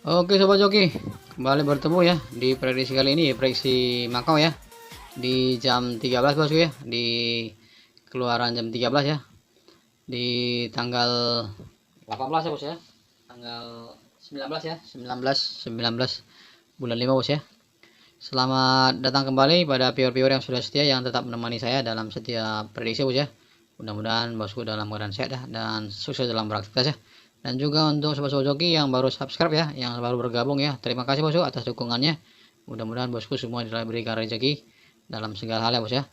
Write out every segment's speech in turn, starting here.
Oke Sobat Joki, kembali bertemu ya di prediksi kali ini, prediksi Makau ya. Di jam 13 bosku ya, di keluaran jam 13 ya. Di tanggal 18 ya bos ya. Tanggal 19 ya, 19 bulan 5 bos ya. Selamat datang kembali pada viewer-viewer yang sudah setia yang tetap menemani saya dalam setiap prediksi bos ya. Mudah-mudahan bosku dalam keadaan sehat ya, dan sukses dalam beraktivitas ya. Dan juga untuk sobat-sobat joki yang baru subscribe ya, yang baru bergabung ya, terima kasih bosku atas dukungannya. Mudah-mudahan bosku semua diberikan rezeki dalam segala hal ya bos ya.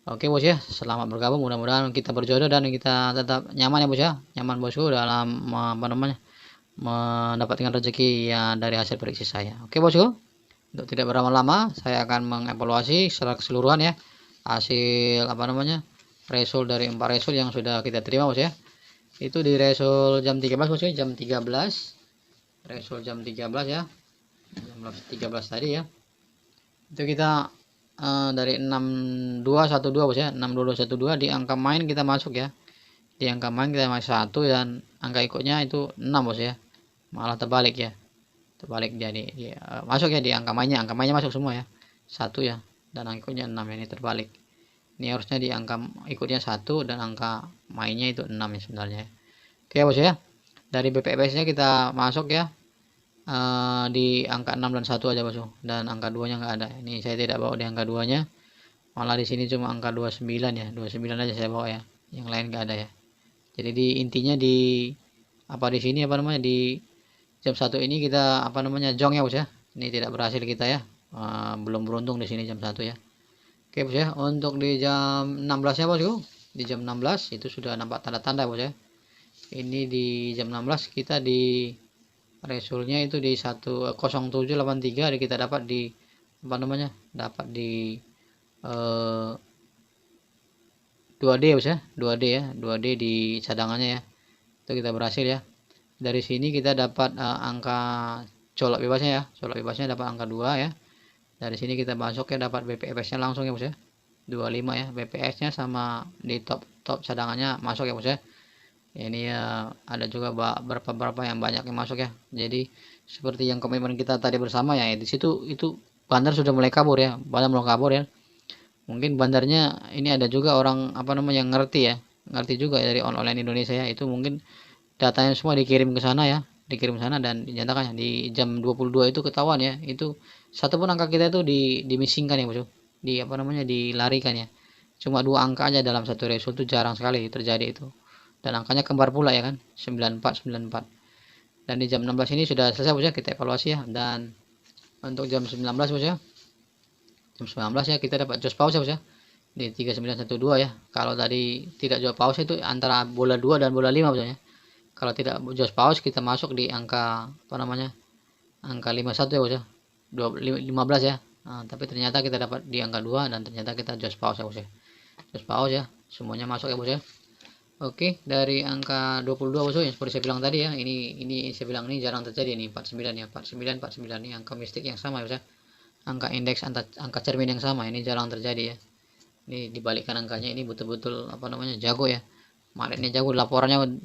Oke bos ya, selamat bergabung, mudah-mudahan kita berjodoh dan kita tetap nyaman ya bos ya. Nyaman bosku dalam apa namanya, mendapatkan rezeki ya dari hasil prediksi saya. Oke bosku, untuk tidak berlama-lama saya akan mengevaluasi secara keseluruhan ya hasil apa namanya, result dari 4 result yang sudah kita terima bos ya. Itu di result jam 13 bos ya, jam 13 result jam 13 ya, jam 13 tadi ya. Itu kita dari 6212 bos ya, 62212 di angka main kita masuk ya. Di angka main kita masuk 1 dan angka ikutnya itu 6 bos ya. Malah terbalik ya. Terbalik jadi masuk ya di angka mainnya masuk semua ya. 1 ya dan angka ikutnya 6 ya, ini terbalik. Ini harusnya di angka ikutnya 1 dan angka mainnya itu 6 ya sebenarnya. Oke bos ya. Dari BPS-nya kita masuk ya. Di angka 6 dan 1 aja bosku, dan angka 2 nya nggak ada. Ini saya tidak bawa di angka 2 nya, malah di sini cuma angka 29 ya, 29 aja saya bawa ya, yang lain nggak ada ya. Jadi di intinya di apa di sini apa namanya, di jam 1 ini kita apa namanya jong ya bos ya. Ini tidak berhasil kita ya, belum beruntung di sini jam 1 ya. Oke bos ya, untuk di jam 16 ya bosku, di jam 16 itu sudah nampak tanda-tanda bos ya. Ini di jam 16 kita di resultnya itu di 0783 kita dapat di apa namanya, dapat di 2D bos ya, 2D ya, 2D di cadangannya ya. Itu kita berhasil ya. Dari sini kita dapat angka colok bebasnya ya, colok bebasnya dapat angka 2 ya. Dari sini kita masuk ya, dapat BPS nya langsung ya bos ya, 25 ya, BPS nya sama di top cadangannya masuk ya bos ya. Ini ya ada juga beberapa yang banyak yang masuk ya. Jadi seperti yang komitmen kita tadi bersama ya, di situ itu bandar sudah mulai kabur ya, bandar mulai kabur ya. Mungkin bandarnya ini ada juga orang apa namanya yang ngerti ya, ngerti juga ya dari online Indonesia ya. Itu mungkin datanya semua dikirim ke sana ya, dikirim ke sana dan dinyatakan ya, di jam 22 itu ketahuan ya. Itu satu pun angka kita itu dimisingkan ya bos, di apa namanya, dilarikan ya. Cuma 2 angka aja dalam satu result itu jarang sekali terjadi itu, dan angkanya kembar pula ya kan, 9494. Dan di jam 16 ini sudah selesai bos ya, kita evaluasi ya. Dan untuk jam 19 bos ya, jam 19 ya kita dapat jos pause ya bos ya, di 3912 ya. Kalau tadi tidak jos pause itu antara bola 2 dan bola 5 bos ya. Kalau tidak jos pause kita masuk di angka apa namanya, angka 51 ya bos ya, 15 ya. Nah, tapi ternyata kita dapat di angka 2 dan ternyata kita jos pause ya bos ya. Jos pause ya, semuanya masuk ya bos ya. Oke, dari angka 22 bosku yang seperti saya bilang tadi ya, ini saya bilang ini jarang terjadi nih, 49 ya, 49 ini angka mistik yang sama ya bos ya. Angka indeks angka cermin yang sama, ini jarang terjadi ya. Ini dibalikkan angkanya, ini betul-betul apa namanya, jago ya. Maretnya jago, laporannya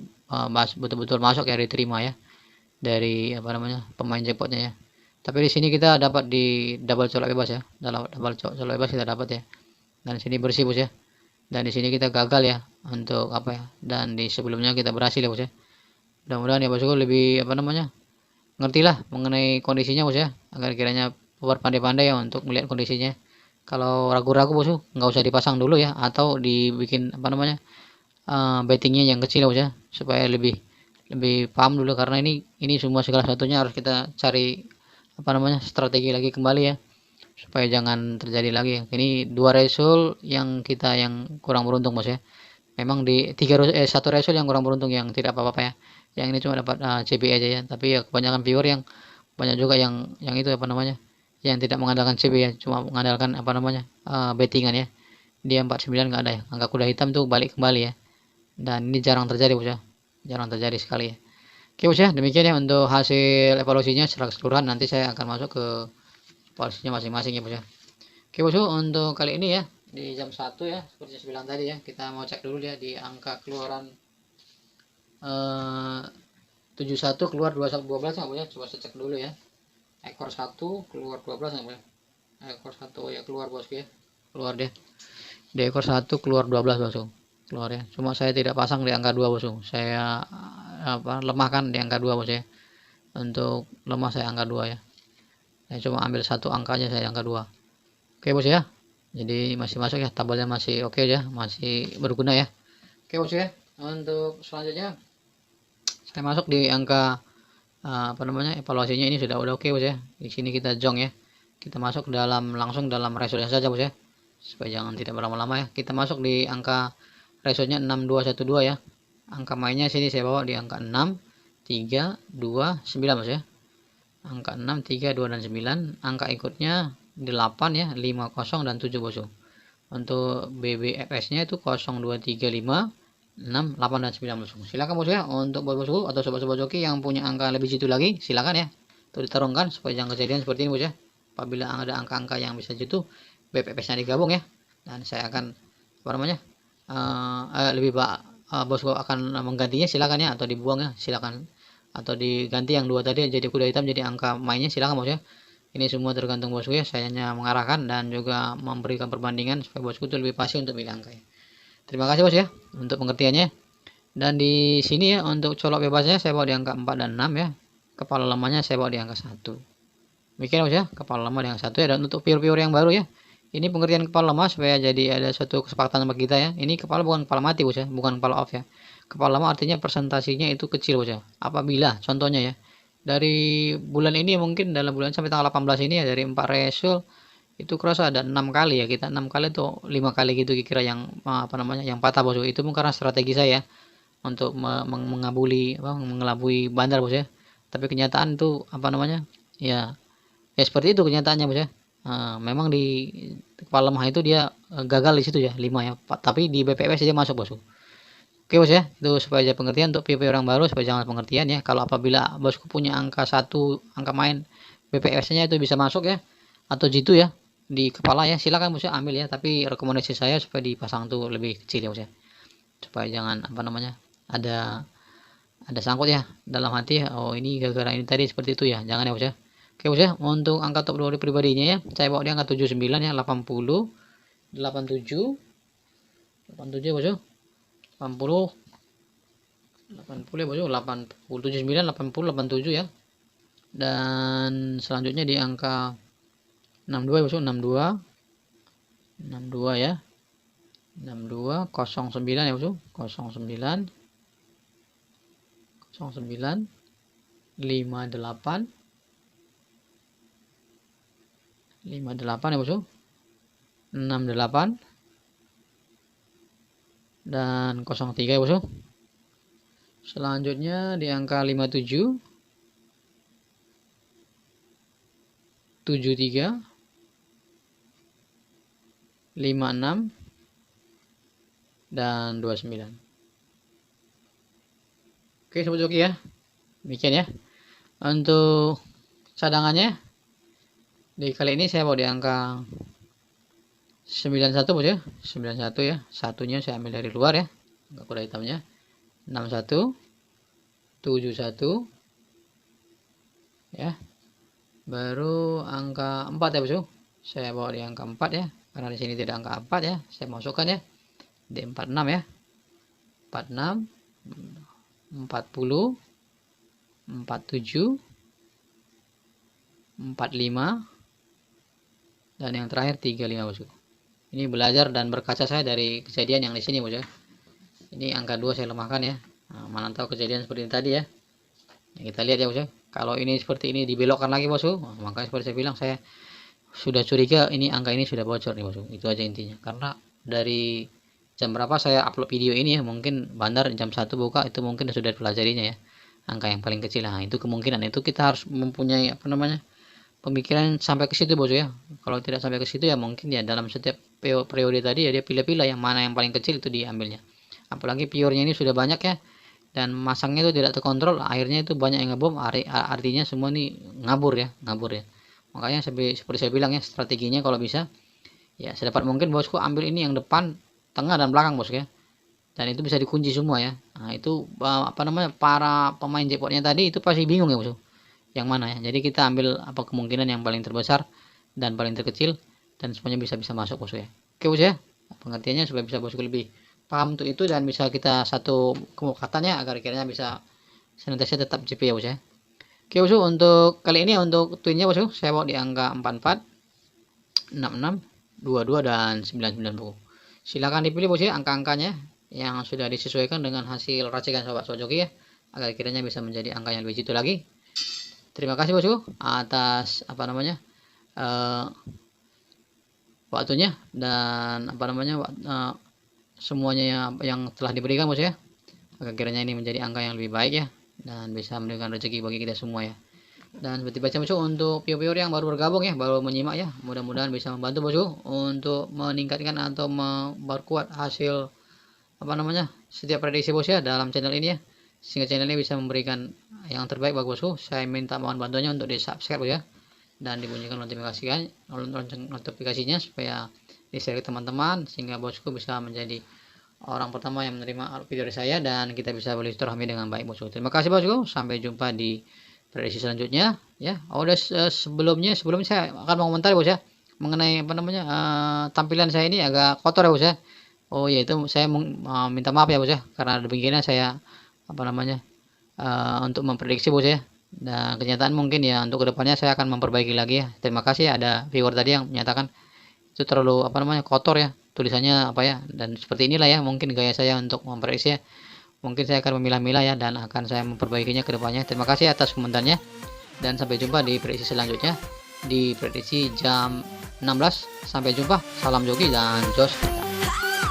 betul-betul masuk ya, diterima ya dari apa namanya, pemain jackpotnya ya. Tapi di sini kita dapat di double colok bebas ya. Dalam double colok bebas kita dapat ya. Dan sini bersih bos ya. Dan di sini kita gagal ya untuk apa ya, dan di sebelumnya kita berhasil ya bos ya. Mudah-mudahan ya bosku lebih apa namanya, ngerti lah mengenai kondisinya bos ya, agar kiranya pandai-pandai ya untuk melihat kondisinya. Kalau ragu-ragu bosku nggak usah dipasang dulu ya, atau dibikin apa namanya, bettingnya yang kecil ya bos ya, supaya lebih lebih paham dulu, karena ini semua segala satunya harus kita cari apa namanya, strategi lagi kembali ya, supaya jangan terjadi lagi. Ini 2 result yang kita yang kurang beruntung bos ya. Memang di 1 result yang kurang beruntung, yang tidak apa-apa ya. Yang ini cuma dapat CB aja ya. Tapi ya kebanyakan viewer yang banyak juga yang itu apa namanya, yang tidak mengandalkan CB ya, cuma mengandalkan apa namanya, bettingan ya. Dia 49 nggak ada ya. Angka kuda hitam tuh balik kembali ya. Dan ini jarang terjadi bos ya. Jarang terjadi sekali ya. Oke bos ya, demikian ya untuk hasil evaluasinya secara keseluruhan. Nanti saya akan masuk ke evaluasinya masing-masing ya bos ya. Oke bosku, untuk kali ini ya di jam 1 ya, seperti saya bilang tadi ya, kita mau cek dulu ya di angka keluaran 71 keluar 12 nggak boleh, coba saya cek dulu ya. Ekor 1 keluar 12 nggak boleh. Ekor 1 ya keluar bosku ya, keluar deh. Di ekor 1 keluar 12 bosku, keluar ya. Cuma saya tidak pasang di angka 2 bosku, saya lemahkan di angka 2 bos ya. Untuk lemah saya angka 2 ya. Saya cuma ambil satu angkanya, saya angka 2. Oke bos ya, jadi masih masuk ya, tabelnya masih oke ya, masih berguna ya. Oke bos ya, untuk selanjutnya saya masuk di angka evaluasinya. Ini sudah oke bos ya. Di sini kita jong ya, kita masuk langsung dalam resonya saja bos ya, supaya jangan tidak berlama-lama ya. Kita masuk di angka resonya 6212 ya. Angka mainnya sini saya bawa di angka 6 3 2 9 bos ya. Angka 6 3 2 dan 9. Angka ikutnya 8 ya, 5 0 dan 7 bos. Untuk BBFS nya itu 0 2 3 5 6 8 dan 9 bos. Silakan bos ya, untuk bos-bosku atau sobat-sobat joki yang punya angka lebih situ lagi, silakan ya, itu ditarungkan supaya jangan kejadian seperti ini bos ya. Apabila ada angka-angka yang bisa situ, BPS nya digabung ya, dan saya akan lebih bosku akan menggantinya, silakan ya, atau dibuang ya, silakan, atau diganti yang 2 tadi jadi kuda hitam jadi angka mainnya, silakan bos ya. Ini semua tergantung bosku ya, saya hanya mengarahkan dan juga memberikan perbandingan supaya bosku itu lebih pasti untuk pilih angka ya. Terima kasih bos ya untuk pengertiannya. Dan di sini ya, untuk colok bebasnya saya bawa di angka 4 dan 6 ya. Kepala lemahnya saya bawa di angka 1. Demikian bos ya, kepala lemah di angka 1 ya. Dan untuk pure yang baru ya, ini pengertian kepala lemah supaya jadi ada suatu kesepakatan sama kita ya. Ini kepala bukan kepala mati bos ya, bukan kepala off ya. Kepala lemah artinya presentasinya itu kecil bos ya. Apabila contohnya ya, dari bulan ini mungkin dalam bulan sampai tanggal 18 ini ya, dari 4 resul itu kerasa ada 6 kali ya, kita 6 kali atau 5 kali gitu kira yang yang patah bos. Itu karena strategi saya untuk mengelabui bandar bos ya. Tapi kenyataan itu ya seperti itu kenyataannya bos ya. Memang di kepala lemah itu dia gagal di situ ya, 5 ya, tapi di BPS dia masuk bos. Oke bos ya, itu supaya aja pengertian untuk PV orang baru, supaya jangan pengertian ya. Kalau apabila bosku punya angka 1, angka main BPS nya itu bisa masuk ya, atau jitu ya di kepala ya, silakan bos ya ambil ya. Tapi rekomendasi saya supaya dipasang tuh lebih kecil ya bos ya, supaya jangan ada sangkut ya dalam hati ya, oh ini gara-gara ini tadi seperti itu ya, jangan ya bos ya. Oke bos ya, untuk angka top 2 pribadinya ya, saya bawa di angka 79 ya, 80 87 87 bos ya. 80 ya bos, 79 80 87 ya. Dan selanjutnya di angka 62 bos, 62 ya, 62 09 ya bos, 09 58 58 ya bos, 68 dan 03 ya bos. Selanjutnya di angka 57 73 56 dan 29. Oke sobat joki ya, demikian ya untuk cadangannya. Di kali ini saya mau di angka 91 bos ya, 91 ya, satunya saya ambil dari luar ya, enggak kuda hitamnya. 61 71 ya, baru angka 4 ya bos, saya bawa di angka 4 ya, karena di sini tidak angka 4 ya, saya masukkan ya di 46 ya, 46 40 47 45 dan yang terakhir 35 bos. Ini belajar dan berkaca saya dari kejadian yang di sini bos ya. Ini angka 2 saya lemahkan ya. Nah, mana tahu kejadian seperti ini tadi ya. Kita lihat ya bos ya. Kalau ini seperti ini dibelokkan lagi bos, makanya seperti saya bilang, saya sudah curiga ini angka ini sudah bocor nih bos. Itu aja intinya. Karena dari jam berapa saya upload video ini ya, mungkin bandar jam 1 buka, itu mungkin sudah dipelajarinya ya. Angka yang paling kecil. Nah, itu kemungkinan itu kita harus mempunyai pemikiran sampai ke situ bos ya. Kalau tidak sampai ke situ ya mungkin ya dalam setiap periode tadi ya dia pilih-pilih yang mana yang paling kecil itu diambilnya. Apalagi pure-nya ini sudah banyak ya, dan masangnya itu tidak terkontrol, akhirnya itu banyak yang ngebom, artinya semua ini ngabur ya. Makanya seperti saya bilang ya, strateginya kalau bisa ya sedapat mungkin bosku ambil ini yang depan, tengah dan belakang bos ya, dan itu bisa dikunci semua ya. Nah, itu apa namanya, para pemain jackpotnya tadi itu pasti bingung ya bosku, yang mana ya. Jadi kita ambil apa kemungkinan yang paling terbesar dan paling terkecil, dan semuanya bisa masuk bosku ya. Oke bosku ya, pengertiannya supaya bisa bosku lebih paham untuk itu dan bisa kita satu kesepakatannya agar kiranya bisa senantiasa tetap JP ya bosku ya. Oke bosku, untuk kali ini untuk twinnya bosku saya bawa di angka 44, 66, 22 dan 99 bosku. Silakan dipilih bosku ya angka-angkanya yang sudah disesuaikan dengan hasil racikan sobat joki ya, agar kiranya bisa menjadi angka yang lebih jitu lagi. Terima kasih bosku atas apa namanya waktunya dan apa namanya semuanya yang telah diberikan bosku ya, agar kiranya ini menjadi angka yang lebih baik ya dan bisa memberikan rezeki bagi kita semua ya. Dan seperti baca bosku, untuk viewer yang baru bergabung ya, baru menyimak ya, mudah-mudahan bisa membantu bosku untuk meningkatkan atau memperkuat hasil apa namanya setiap prediksi bosku ya dalam channel ini ya, sehingga channel ini bisa memberikan yang terbaik bagi bosku. Saya minta mohon bantuannya untuk di subscribe ya, dan dibunyikan notifikasinya supaya di-share ke teman-teman, sehingga bosku bisa menjadi orang pertama yang menerima video dari saya dan kita bisa bersilaturahmi dengan baik bosku. Terima kasih bosku, sampai jumpa di prediksi selanjutnya ya. Sebelumnya saya akan mengomentari bos ya mengenai apa namanya tampilan saya ini agak kotor ya bos ya. Oh ya, itu saya minta maaf ya bos ya, karena demikian saya apa namanya untuk memprediksi bos ya, dan kenyataan mungkin ya untuk kedepannya saya akan memperbaiki lagi ya. Terima kasih ya, ada viewer tadi yang menyatakan itu terlalu apa namanya kotor ya tulisannya apa ya, dan seperti inilah ya mungkin gaya saya untuk memprediksi ya. Mungkin saya akan memilah-milah ya dan akan saya memperbaikinya ke depannya. Terima kasih atas komentarnya dan sampai jumpa di prediksi selanjutnya di prediksi jam 16. Sampai jumpa, salam joki dan jos.